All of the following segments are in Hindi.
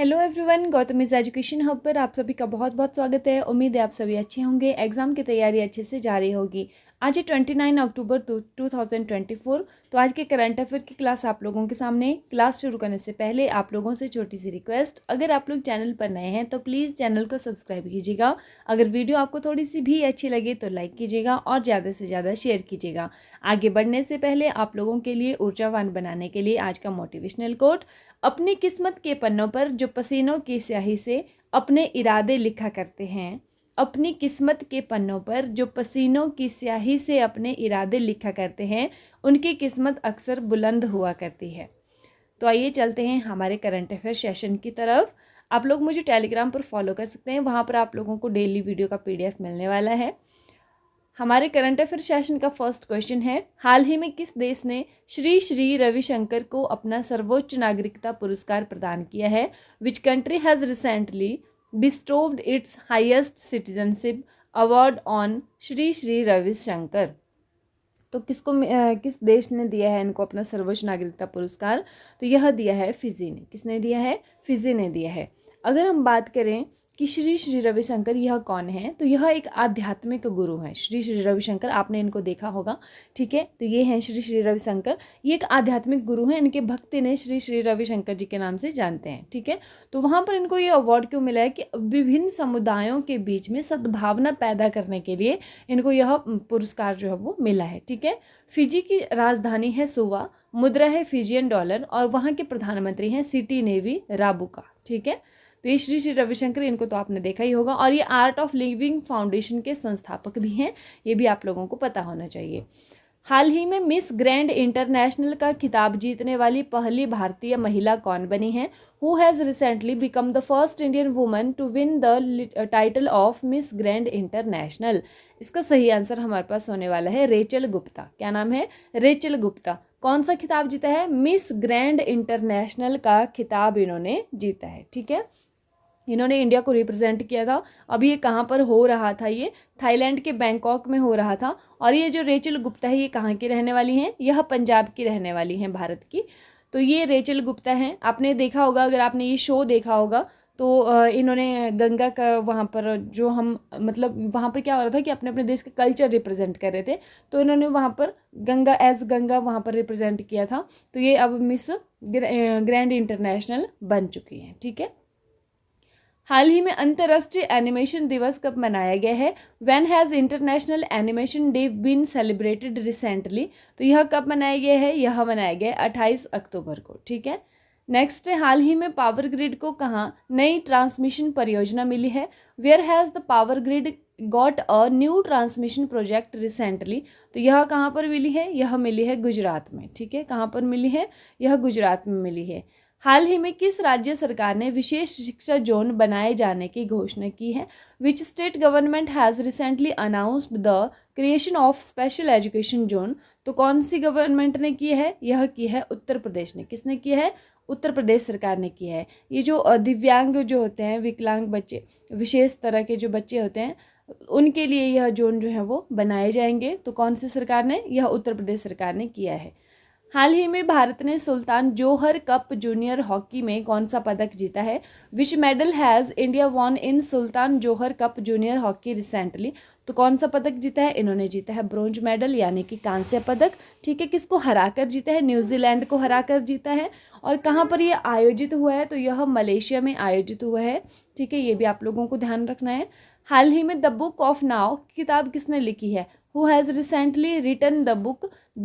हेलो एवरीवन, गौतमीज एजुकेशन हब पर आप सभी का बहुत बहुत स्वागत है। उम्मीद है आप सभी अच्छे होंगे, एग्ज़ाम की तैयारी अच्छे से जारी होगी। आज है 29 अक्टूबर 2024। तो आज के करंट अफेयर की क्लास आप लोगों के सामने। क्लास शुरू करने से पहले आप लोगों से छोटी सी रिक्वेस्ट, अगर आप लोग चैनल पर नए हैं तो प्लीज़ चैनल को सब्सक्राइब कीजिएगा। अगर वीडियो आपको थोड़ी सी भी अच्छी लगे तो लाइक कीजिएगा और ज़्यादा से ज़्यादा शेयर कीजिएगा। आगे बढ़ने से पहले आप लोगों के लिए ऊर्जावान बनाने के लिए आज का मोटिवेशनल कोट, अपनी किस्मत के पन्नों पर जो पसीनों की स्याही से अपने इरादे लिखा करते हैं, अपनी किस्मत के पन्नों पर जो पसीनों की स्याही से अपने इरादे लिखा करते हैं, उनकी किस्मत अक्सर बुलंद हुआ करती है। तो आइए चलते हैं हमारे करंट अफेयर सेशन की तरफ। आप लोग मुझे टेलीग्राम पर फॉलो कर सकते हैं, वहाँ पर आप लोगों को डेली वीडियो का PDF मिलने वाला है। हमारे करंट अफेयर सेशन का फर्स्ट क्वेश्चन है, हाल ही में किस देश ने श्री श्री रविशंकर को अपना सर्वोच्च नागरिकता पुरस्कार प्रदान किया है? Which country has recently bestowed it's highest citizenship award on Shri Shri Ravishankar? तो किस देश ने दिया है इनको अपना सर्वोच्च नागरिकता पुरस्कार? तो यह दिया है फिजी ने। किसने दिया है? फिजी ने दिया है। अगर हम बात करें कि श्री श्री रविशंकर यह कौन है, तो यह एक आध्यात्मिक गुरु हैं। श्री श्री रविशंकर, आपने इनको देखा होगा, ठीक है। तो ये हैं श्री श्री रविशंकर, ये एक आध्यात्मिक गुरु हैं। इनके भक्त इन्हें श्री श्री रविशंकर जी के नाम से जानते हैं, ठीक है। तो वहाँ पर इनको ये अवार्ड क्यों मिला है कि विभिन्न समुदायों के बीच में सद्भावना पैदा करने के लिए इनको यह पुरस्कार जो है वो मिला है, ठीक है। फिजी की राजधानी है सुवा, मुद्रा है फिजियन डॉलर और वहाँ के प्रधानमंत्री हैं सिटी नेवी राबुका, ठीक है। तो ये श्री श्री रविशंकर, इनको तो आपने देखा ही होगा। और ये आर्ट ऑफ लिविंग फाउंडेशन के संस्थापक भी हैं, ये भी आप लोगों को पता होना चाहिए। हाल ही में मिस ग्रैंड इंटरनेशनल का खिताब जीतने वाली पहली भारतीय महिला कौन बनी है? Who has recently become the first Indian woman to win the title of Miss Grand International? इसका सही आंसर हमारे पास होने वाला है रेचल गुप्ता। क्या नाम है? रेचल गुप्ता। कौन सा खिताब जीता है? मिस ग्रैंड इंटरनेशनल का खिताब इन्होंने जीता है, ठीक है। इन्होंने इंडिया को रिप्रेजेंट किया था। अभी ये कहाँ पर हो रहा था? ये थाईलैंड के बैंकॉक में हो रहा था। और ये जो रेचल गुप्ता है, ये कहाँ की रहने वाली हैं? यह पंजाब की रहने वाली हैं, भारत की। तो ये रेचल गुप्ता हैं। आपने देखा होगा, अगर आपने ये शो देखा होगा तो इन्होंने गंगा का वहाँ पर जो हम मतलब वहाँ पर क्या हो रहा था कि अपने अपने देश का कल्चर रिप्रेजेंट कर रहे थे, तो इन्होंने वहाँ पर गंगा एज गंगा वहाँ पर रिप्रेजेंट किया था। तो ये अब मिस ग्रैंड इंटरनेशनल बन चुकी हैं, ठीक है। हाल ही में अंतर्राष्ट्रीय एनिमेशन दिवस कब मनाया गया है? When has International Animation Day been celebrated recently? तो यह कब मनाया गया है? यह मनाया गया 28 अक्टूबर को, ठीक है। नेक्स्ट है, हाल ही में पावर ग्रिड को कहाँ नई ट्रांसमिशन परियोजना मिली है? Where has the power grid got a new transmission project recently? तो यह कहाँ पर मिली है? यह मिली है गुजरात में, ठीक है। कहाँ पर मिली है? यह गुजरात में मिली है। हाल ही में किस राज्य सरकार ने विशेष शिक्षा जोन बनाए जाने की घोषणा की है? Which state government has recently announced the creation of special education zone? तो कौन सी गवर्नमेंट ने की है? यह की है उत्तर प्रदेश ने। किसने की है? उत्तर प्रदेश सरकार ने किया है। ये जो दिव्यांग जो होते हैं, विकलांग बच्चे, विशेष तरह के जो बच्चे होते हैं, उनके लिए यह जोन जो है वो बनाए जाएंगे। तो कौन सी सरकार ने? यह उत्तर प्रदेश सरकार ने किया है। हाल ही में भारत ने सुल्तान जोहर कप जूनियर हॉकी में कौन सा पदक जीता है? विच medal has India won in Sultan Johar cup junior hockey recently? तो कौन सा पदक जीता है? इन्होंने जीता है ब्रोंज मेडल, यानी कि कांस्य पदक, ठीक है। किसको हराकर जीता है? न्यूजीलैंड को हराकर जीता है। और कहाँ पर यह आयोजित हुआ है? तो यह मलेशिया में आयोजित हुआ है, ठीक है। ये भी आप लोगों को ध्यान रखना है। हाल ही में द बुक ऑफ नाउ किताब किसने लिखी है? Who has recently written the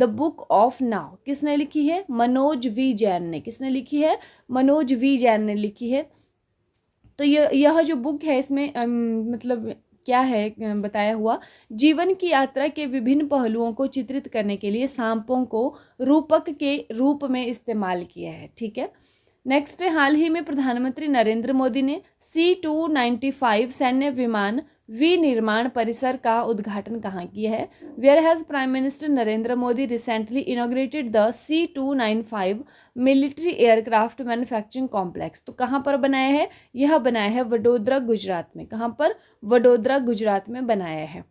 book of now? किसने लिखी है? मनोज वी जैन ने। किसने लिखी है? मनोज वी जैन ने लिखी है। तो यह जो बुक है, इसमें मतलब क्या है बताया हुआ, जीवन की यात्रा के विभिन्न पहलुओं को चित्रित करने के लिए सांपों को रूपक के रूप में इस्तेमाल किया है, ठीक है। नेक्स्ट है, हाल ही में प्रधानमंत्री नरेंद्र मोदी ने C-295 सैन्य विमान विनिर्माण परिसर का उद्घाटन कहाँ किया है? Where has Prime Minister Narendra Modi recently inaugurated the C-295 military aircraft manufacturing complex? तो कहाँ पर बनाया है? यह बनाया है वडोदरा, गुजरात में। कहाँ पर? वडोदरा, गुजरात में बनाया है।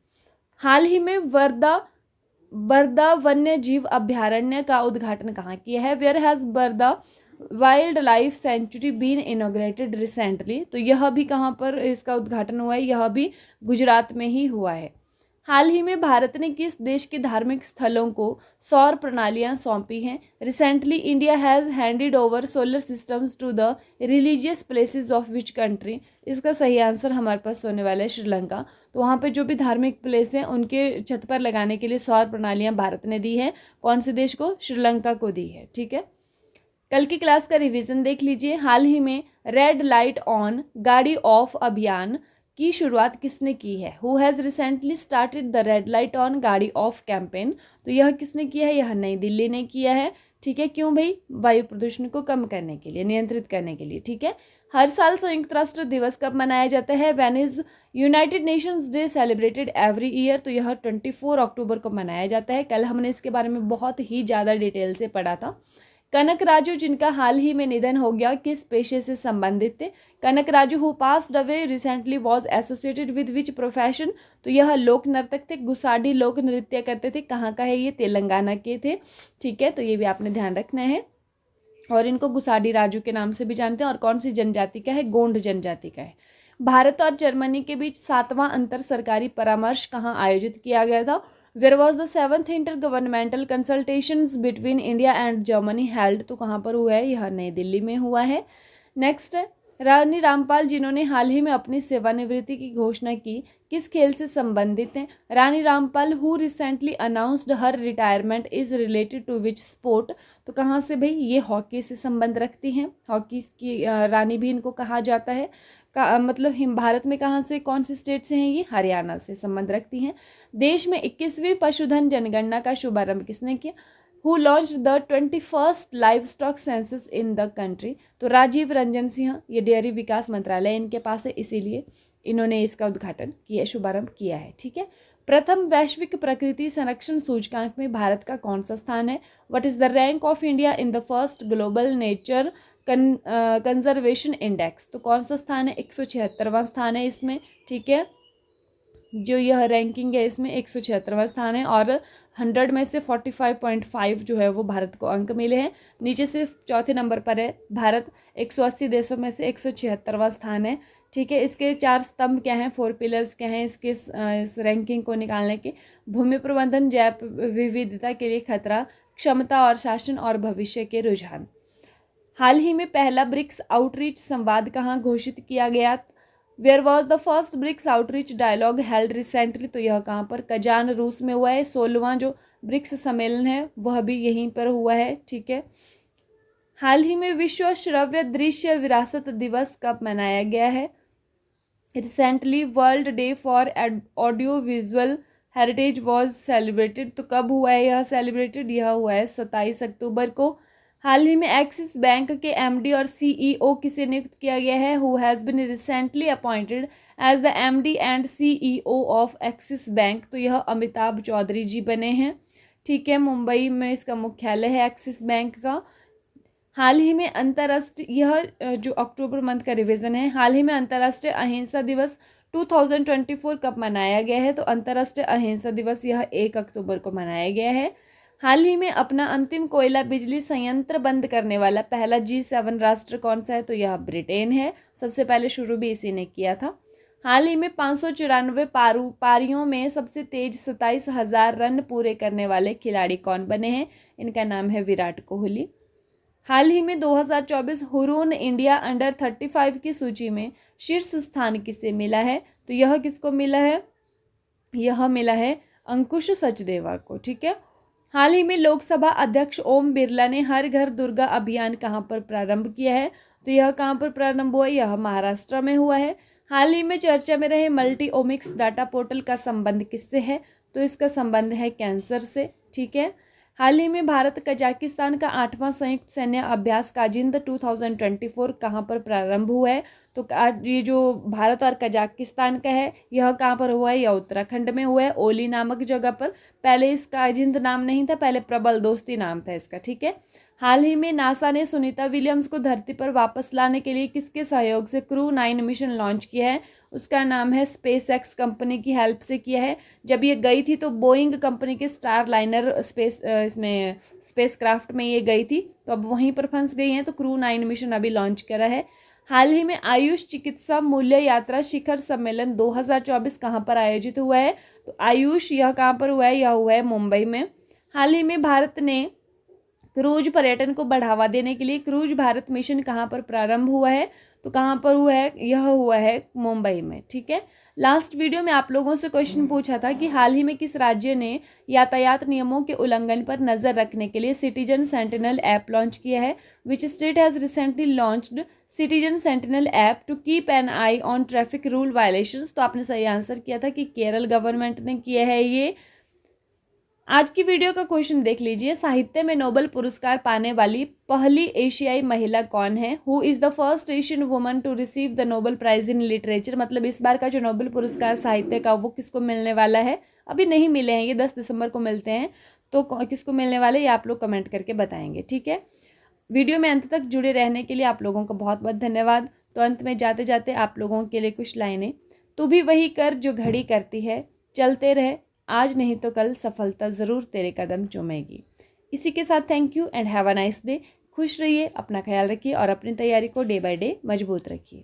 हाल ही में बरदा वन्य जीव अभ्यारण्य का उद्घाटन कहाँ किया है? Where has Barda wild life sanctuary been inaugurated recently. तो यह भी कहाँ पर इसका उद्घाटन हुआ है, यह भी गुजरात में ही हुआ है। हाल ही में भारत ने किस देश के धार्मिक स्थलों को सौर प्रणालियां सौंपी हैं? Recently India has handed over solar systems to the religious places of which country. इसका सही आंसर हमारे पास होने वाला है श्रीलंका। तो वहाँ पे जो भी धार्मिक प्लेस हैं उनके छत पर लगाने के लिए सौर प्रणालियां भारत ने दी हैं। कौन से देश को? श्रीलंका को दी है। ठीक है, कल की क्लास का रिवीजन देख लीजिए। हाल ही में रेड लाइट ऑन गाड़ी ऑफ अभियान की शुरुआत किसने की है? Who has recently started the red light on गाड़ी ऑफ कैंपेन। तो यह किसने किया है? यह नई दिल्ली ने किया है। ठीक है, क्यों भाई? वायु प्रदूषण को कम करने के लिए, नियंत्रित करने के लिए। ठीक है, हर साल संयुक्त राष्ट्र दिवस कब मनाया जाता है? When is United Nations day celebrated every year. तो यह 24 अक्टूबर को मनाया जाता है। कल हमने इसके बारे में बहुत ही ज़्यादा डिटेल से पढ़ा था। कनक राजू, जिनका हाल ही में निधन हो गया, किस पेशे से संबंधित थे? Kanak Raju who passed away recently was associated with which profession. तो यह लोक नर्तक थे, गुसाडी लोक नृत्य करते थे। कहाँ का है ये? तेलंगाना के थे। ठीक है, तो ये भी आपने ध्यान रखना है। और इनको गुसाडी राजू के नाम से भी जानते हैं। और कौन सी जनजाति का है? गोंड जनजाति का है। भारत और जर्मनी के बीच 7वां अंतर सरकारी परामर्श कहाँ आयोजित किया गया था? Where was the 7th intergovernmental consultations between India and Germany held? तो कहाँ पर हुआ है? यह नई दिल्ली में हुआ है। नेक्स्ट है रानी रामपाल, जिन्होंने हाल ही में अपनी सेवानिवृत्ति की घोषणा की, किस खेल से संबंधित हैं? Rani Rampal who recently announced her retirement is related to which sport. तो कहाँ से भाई? ये हॉकी से संबंध रखती हैं। हॉकी की रानी भी इनको कहा जाता है। मतलब भारत में कहाँ से, कौन से स्टेट से हैं ये? हरियाणा से संबंध रखती हैं। देश में 21वीं पशुधन जनगणना का शुभारंभ किसने किया? Who launch the 21st live stock census in the country. तो राजीव रंजन सिंह, ये डेयरी विकास मंत्रालय इनके पास है, इसीलिए इन्होंने इसका उद्घाटन किया, शुभारंभ किया है। ठीक है, प्रथम वैश्विक प्रकृति संरक्षण सूचकांक में भारत का कौन सा स्थान है? What is the rank of India in the first global nature conservation index. तो कौन सा स्थान है? 176वां स्थान है इसमें। ठीक है, जो यह रैंकिंग है इसमें 176वां स्थान है। और 100 में से 45.5 जो है वो भारत को अंक मिले हैं। नीचे से चौथे नंबर पर है भारत। 180 देशों में से 176वां स्थान है। ठीक है, इसके 4 स्तंभ क्या हैं? 4 पिलर्स क्या हैं इसके इस रैंकिंग को निकालने के? भूमि प्रबंधन, जैव विविधता के लिए खतरा, क्षमता और शासन, और भविष्य के रुझान। हाल ही में पहला ब्रिक्स आउटरीच संवाद कहाँ घोषित किया गया? Where was the first BRICS outreach dialogue held recently. तो यह कहाँ पर? कजान, रूस में हुआ है। 16वां जो ब्रिक्स सम्मेलन है वह भी यहीं पर हुआ है। ठीक है, हाल ही में विश्व श्रव्य दृश्य विरासत दिवस कब मनाया गया है? Recently world day for audio visual heritage was celebrated. तो कब हुआ है यह सेलिब्रेटेड? यह हुआ है 27 अक्टूबर को। हाल ही में एक्सिस बैंक के एमडी और सीईओ किसे नियुक्त किया गया है? Who has been recently appointed as the MD and CEO of Axis Bank. तो यह अमिताभ चौधरी जी बने हैं। ठीक है, मुंबई में इसका मुख्यालय है एक्सिस बैंक का। हाल ही में अंतर्राष्ट्रीय, यह जो अक्टूबर मंथ का रिवीजन है, हाल ही में अंतर्राष्ट्रीय अहिंसा दिवस 2024 कब मनाया गया है? तो अंतर्राष्ट्रीय अहिंसा दिवस यह 1 अक्टूबर को मनाया गया है। हाल ही में अपना अंतिम कोयला बिजली संयंत्र बंद करने वाला पहला G7 राष्ट्र कौन सा है? तो यह ब्रिटेन है। सबसे पहले शुरू भी इसी ने किया था। हाल ही में 594 पारियों में सबसे तेज 27,000 रन पूरे करने वाले खिलाड़ी कौन बने हैं? इनका नाम है विराट कोहली। हाल ही में 2024 हुरून इंडिया अंडर 35 की सूची में शीर्ष स्थान किसे मिला है? तो यह किसको मिला है? यह मिला है अंकुश सचदेवा को। ठीक है, हाल ही में लोकसभा अध्यक्ष ओम बिरला ने हर घर दुर्गा अभियान कहाँ पर प्रारंभ किया है? तो यह कहाँ पर प्रारंभ हुआ? यह महाराष्ट्र में हुआ है। हाल ही में चर्चा में रहे मल्टी ओमिक्स डाटा पोर्टल का संबंध किससे है? तो इसका संबंध है कैंसर से। ठीक है, हाल ही में भारत कजाकिस्तान का 8वां संयुक्त सैन्य अभ्यास काजिंद 2024 कहाँ पर प्रारंभ हुआ है? तो ये जो भारत और कजाकिस्तान का है यह कहाँ पर हुआ है? यह उत्तराखंड में हुआ है, ओली नामक जगह पर। पहले इसका काजिंद नाम नहीं था, पहले प्रबल दोस्ती नाम था इसका। ठीक है, हाल ही में नासा ने सुनीता विलियम्स को धरती पर वापस लाने के लिए किसके सहयोग से क्रू 9 मिशन लॉन्च किया है? उसका नाम है स्पेस एक्स कंपनी की हेल्प से किया है। जब ये गई थी तो बोइंग कंपनी के स्टार लाइनर स्पेस क्राफ्ट में ये गई थी, तो अब वहीं पर फंस गई हैं, तो क्रू 9 मिशन अभी लॉन्च करा है। हाल ही में आयुष चिकित्सा मूल्य यात्रा शिखर सम्मेलन 2024 कहाँ पर आयोजित हुआ है? तो आयुष यह कहाँ पर हुआ है? यह हुआ है मुंबई में। हाल ही में भारत ने क्रूज पर्यटन को बढ़ावा देने के लिए क्रूज भारत मिशन कहाँ पर प्रारंभ हुआ है? तो कहाँ पर हुआ है? यह हुआ है मुंबई में। ठीक है। लास्ट वीडियो में आप लोगों से क्वेश्चन पूछा था कि हाल ही में किस राज्य ने यातायात नियमों के उल्लंघन पर नजर रखने के लिए सिटीजन सेंटिनल ऐप लॉन्च किया है? Which state has recently launched Citizen Sentinel app to keep an eye on traffic rule violations? तो आपने सही आंसर किया था कि केरल गवर्नमेंट ने किया है ये। आज की वीडियो का क्वेश्चन देख लीजिए। साहित्य में नोबेल पुरस्कार पाने वाली पहली एशियाई महिला कौन है? Who is the first Asian woman to receive the Nobel Prize in literature? मतलब इस बार का जो नोबेल पुरस्कार साहित्य का वो किसको मिलने वाला है? अभी नहीं मिले हैं, ये 10 दिसंबर को मिलते हैं, तो किसको मिलने वाले ये आप लोग कमेंट करके बताएंगे। ठीक है। वीडियो में अंत तक जुड़े रहने के लिए आप लोगों का बहुत बहुत धन्यवाद। तो अंत में जाते जाते आप लोगों के लिए कुछ लाइनें। तू भी वही कर जो घड़ी करती है, चलते रहे, आज नहीं तो कल सफलता ज़रूर तेरे कदम चूमेगी। इसी के साथ thank you and have a nice day. खुश रहिए, अपना ख्याल रखिए और अपनी तैयारी को डे बाय डे मजबूत रखिए।